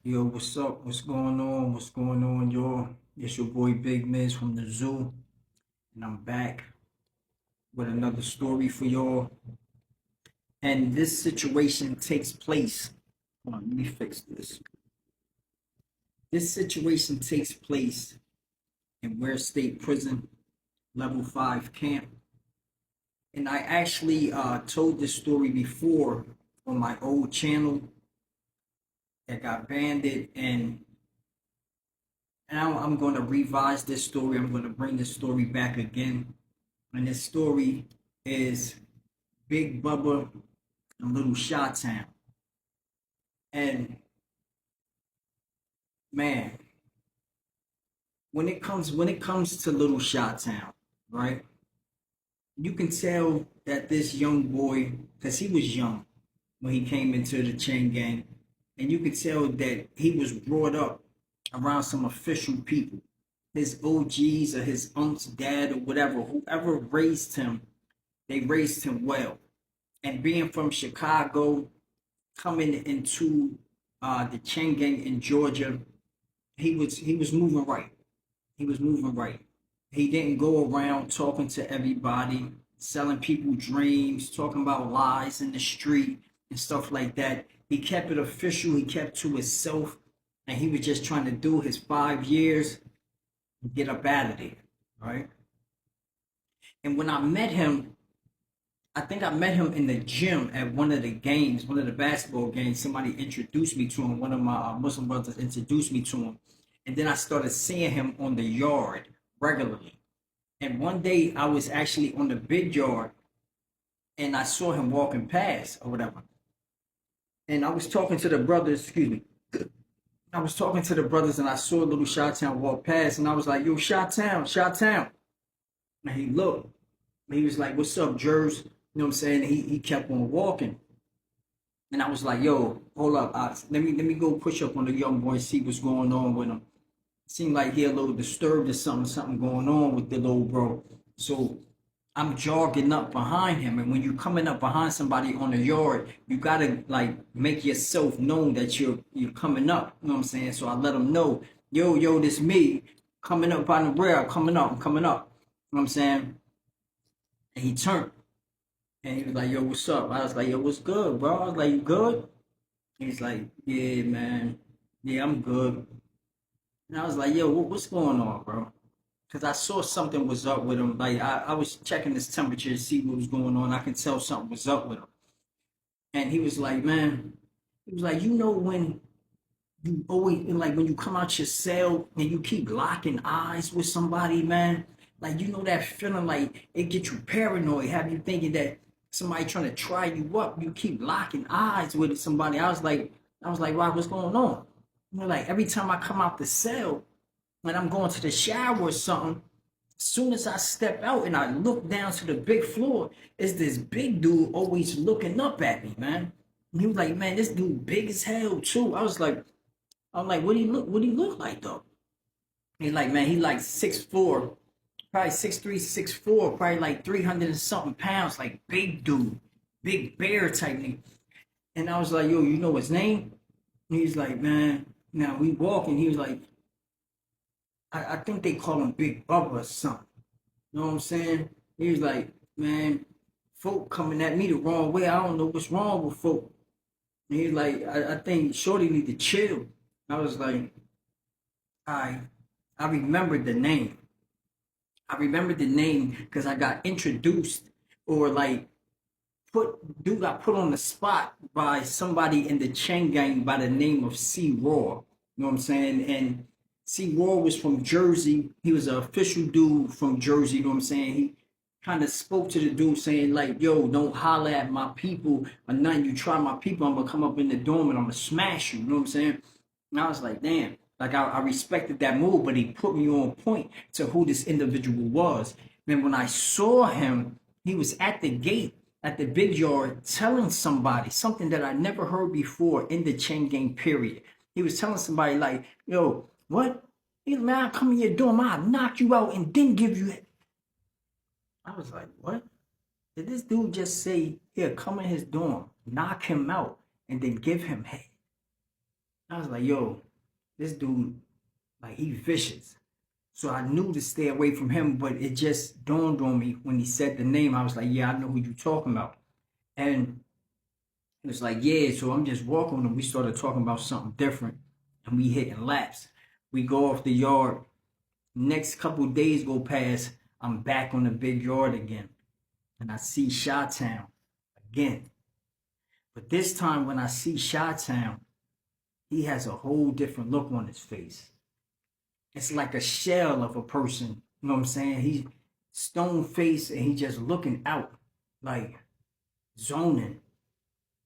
Yo, what's up? What's going on? What's going on, y'all? It's your boy Big Miz from the zoo, and I'm back with another story for y'all. And this situation takes place. Hold on, let me fix this. This situation takes place in Ware State Prison, Level 5 camp. And I actually told this story before on my old channel that got banned and now I'm going to revise this story. I'm going to bring this story back again. And this story is Big Bubba and Little Shot Town. And man, when it comes to Little Shot Town, right? You can tell that this young boy, because he was young when he came into the chain gang, and you could tell that he was brought up around some official people. His OGs or his unc's dad or whatever, whoever raised him, they raised him well. And being from Chicago, coming into the chain gang in Georgia, he was moving right. He was moving right. He didn't go around talking to everybody, selling people dreams, talking about lies in the street and stuff like that. He kept it official. He kept to himself, and he was just trying to do his 5 years and get up out of there, right? And when I met him, I think I met him in the gym at one of the games, one of the basketball games. Somebody introduced me to him. One of my Muslim brothers introduced me to him. And then I started seeing him on the yard regularly. And one day I was actually on the big yard and I saw him walking past or whatever. And I was talking to the brothers, excuse me. I was talking to the brothers and I saw little Shot Town walk past and I was like, yo, Shot Town, Shot Town. And he looked. He was like, what's up, Jers? You know what I'm saying? He kept on walking. And I was like, yo, hold up. Let me go push up on the young boy, see what's going on with him. Seemed like he a little disturbed or something going on with the little bro. So I'm jogging up behind him. And when you're coming up behind somebody on the yard, you gotta like make yourself known that you're coming up. You know what I'm saying? So I let him know, yo, this me coming up on the rear, I'm coming up. You know what I'm saying? And he turned and he was like, yo, what's up? I was like, yo, what's good, bro? I was like, you good? He's like, yeah, man. Yeah, I'm good. And I was like, yo, what's going on, bro? Because I saw something was up with him. Like, I was checking his temperature to see what was going on. I can tell something was up with him. And he was like, man, he was like, when you always, like, when you come out your cell and you keep locking eyes with somebody, man, like, that feeling like it get you paranoid, have you thinking that somebody trying to try you up, you keep locking eyes with somebody. I was like, wow, what's going on? Like every time I come out the cell, when I'm going to the shower or something, as soon as I step out and I look down to the big floor, is this big dude always looking up at me, man. And he was like, man, this dude big as hell too. I'm like, what do he look like though? He's like, man, he like 6'4", probably 6'3", 6'4", probably like 300 and something pounds, like big dude, big bear type thing. And I was like, yo, you know his name? And he's like, man, now we walking. He was like, I think they call him Big Bubba or something. You know what I'm saying? He was like, man, folk coming at me the wrong way. I don't know what's wrong with folk. And he's like, I think Shorty need to chill. I was like, I I remembered the name. I remembered the name because I got introduced or like got put on the spot by somebody in the chain gang by the name of C Raw. You know what I'm saying? And C Raw was from Jersey. He was an official dude from Jersey. You know what I'm saying? He kind of spoke to the dude saying like, yo, don't holler at my people or nothing. You try my people, I'm gonna come up in the dorm and I'm gonna smash you. You know what I'm saying? And I was like, damn. Like I respected that move, but he put me on point to who this individual was. And when I saw him, he was at the gate at the big yard telling somebody something that I never heard before in the chain gang period. He was telling somebody like, yo, what? He's man, I'll come in your dorm, I'll knock you out and then give you it. I was like, what? Did this dude just say, here, come in his dorm, knock him out, and then give him head? I was like, yo, this dude, like, he vicious. So I knew to stay away from him, but it just dawned on me when he said the name. I was like, yeah, I know who you talking about. And it was like, yeah, so I'm just walking and we started talking about something different. And we hitting laps. We go off the yard. Next couple days go past. I'm back on the big yard again. And I see Chi-Town again. But this time when I see Chi-Town, he has a whole different look on his face. It's like a shell of a person. You know what I'm saying? He's stone faced and he just looking out, like zoning.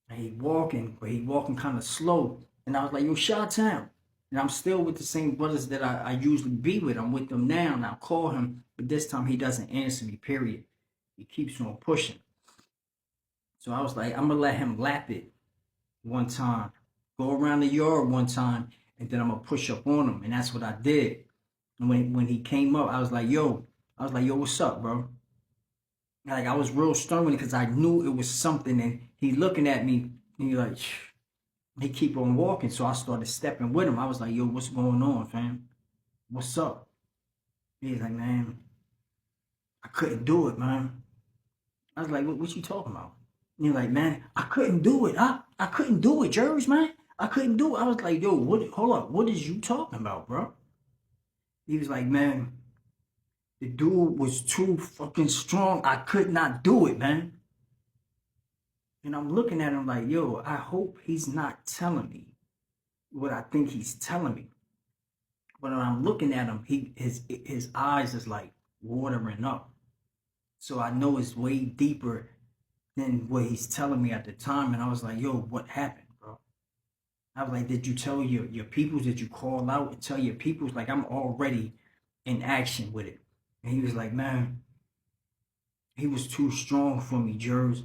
And he walking kind of slow. And I was like, yo, Chi-Town. And I'm still with the same brothers that I usually be with. I'm with them now, and I call him, but this time he doesn't answer me, period. He keeps on pushing. So I was like, I'm gonna let him lap it one time, go around the yard one time, and then I'm gonna push up on him. And that's what I did. And when he came up, I was like, yo, what's up, bro? Like I was real stern with it because I knew it was something, and he looking at me, and he like, he keep on walking. So I started stepping with him. I was like, yo, what's going on, fam? What's up? He's like, man, I couldn't do it, man. I was like, what you talking about? And he's like, man, I couldn't do it. I couldn't do it, Jerry's, man. I couldn't do it. I was like, yo, hold up, what is you talking about, bro? He was like, man, the dude was too fucking strong. I could not do it, man. And I'm looking at him like, yo, I hope he's not telling me what I think he's telling me. But when I'm looking at him, his eyes is like watering up. So I know it's way deeper than what he's telling me at the time. And I was like, yo, what happened, bro? I was like, did you tell your peoples? Did you call out and tell your peoples? Like, I'm already in action with it. And he was like, man, he was too strong for me, Jers.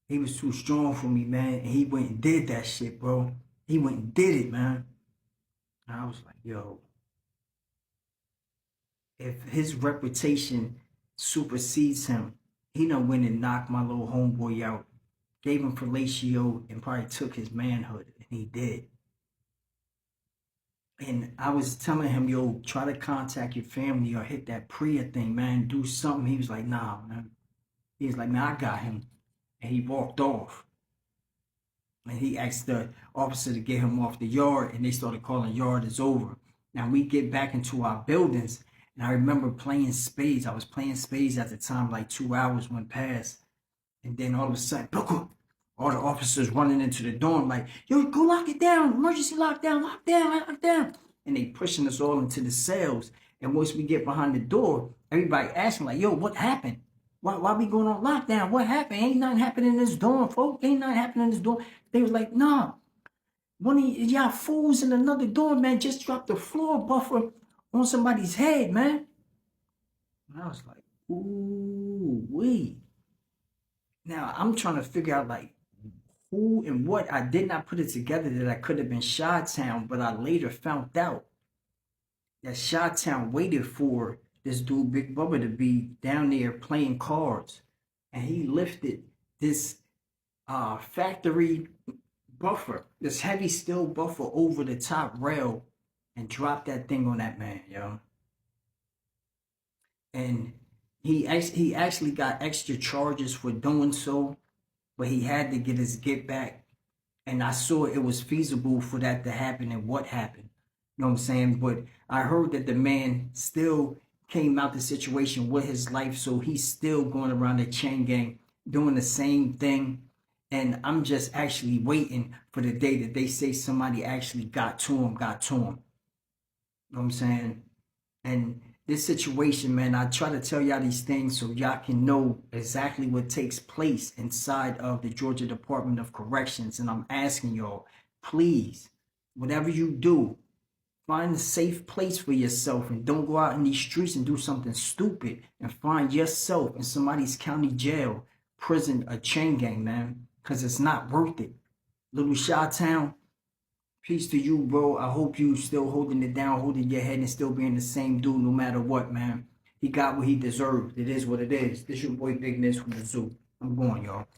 He was too strong for me, man. And he went and did that shit, bro. He went and did it, man. And I was like, yo, if his reputation supersedes him, he done went and knocked my little homeboy out, gave him fellatio, and probably took his manhood, and he did. And I was telling him, yo, try to contact your family or hit that Priya thing, man. Do something. He was like, nah, man. He was like, man, I got him. And he walked off. And he asked the officer to get him off the yard, and they started calling yard is over. Now we get back into our buildings, and I remember playing spades. I was playing spades at the time, like 2 hours went past. And then all of a sudden, all the officers running into the dorm like, yo, go lock it down, emergency lockdown, lock down. And they pushing us all into the cells. And once we get behind the door, everybody asking like, yo, what happened? Why we going on lockdown? What happened? Ain't nothing happening in this dorm, folks. Ain't nothing happening in this dorm. They was like, nah, one of y'all fools in another dorm, man, just dropped the floor buffer on somebody's head, man. And I was like, ooh, wee. Now I'm trying to figure out like who and what. I did not put it together that I could have been Chi-Town, but I later found out that Chi-Town waited for this dude Big Bubba to be down there playing cards, and he lifted this factory buffer, this heavy steel buffer over the top rail, and dropped that thing on that man, yo. And he actually got extra charges for doing so, but he had to get his get back. And I saw it was feasible for that to happen and what happened. You know what I'm saying? But I heard that the man still came out the situation with his life, so he's still going around the chain gang doing the same thing. And I'm just actually waiting for the day that they say somebody actually got to him, got to him. You know what I'm saying? And this situation, man, I try to tell y'all these things so y'all can know exactly what takes place inside of the Georgia Department of Corrections. And I'm asking y'all, please, whatever you do, find a safe place for yourself and don't go out in these streets and do something stupid and find yourself in somebody's county jail, prison, a chain gang, man, because it's not worth it. Little Chi-Town, peace to you, bro. I hope you still holding it down, holding your head, and still being the same dude no matter what, man. He got what he deserved. It is what it is. This your boy Big Miss from the zoo. I'm going, y'all.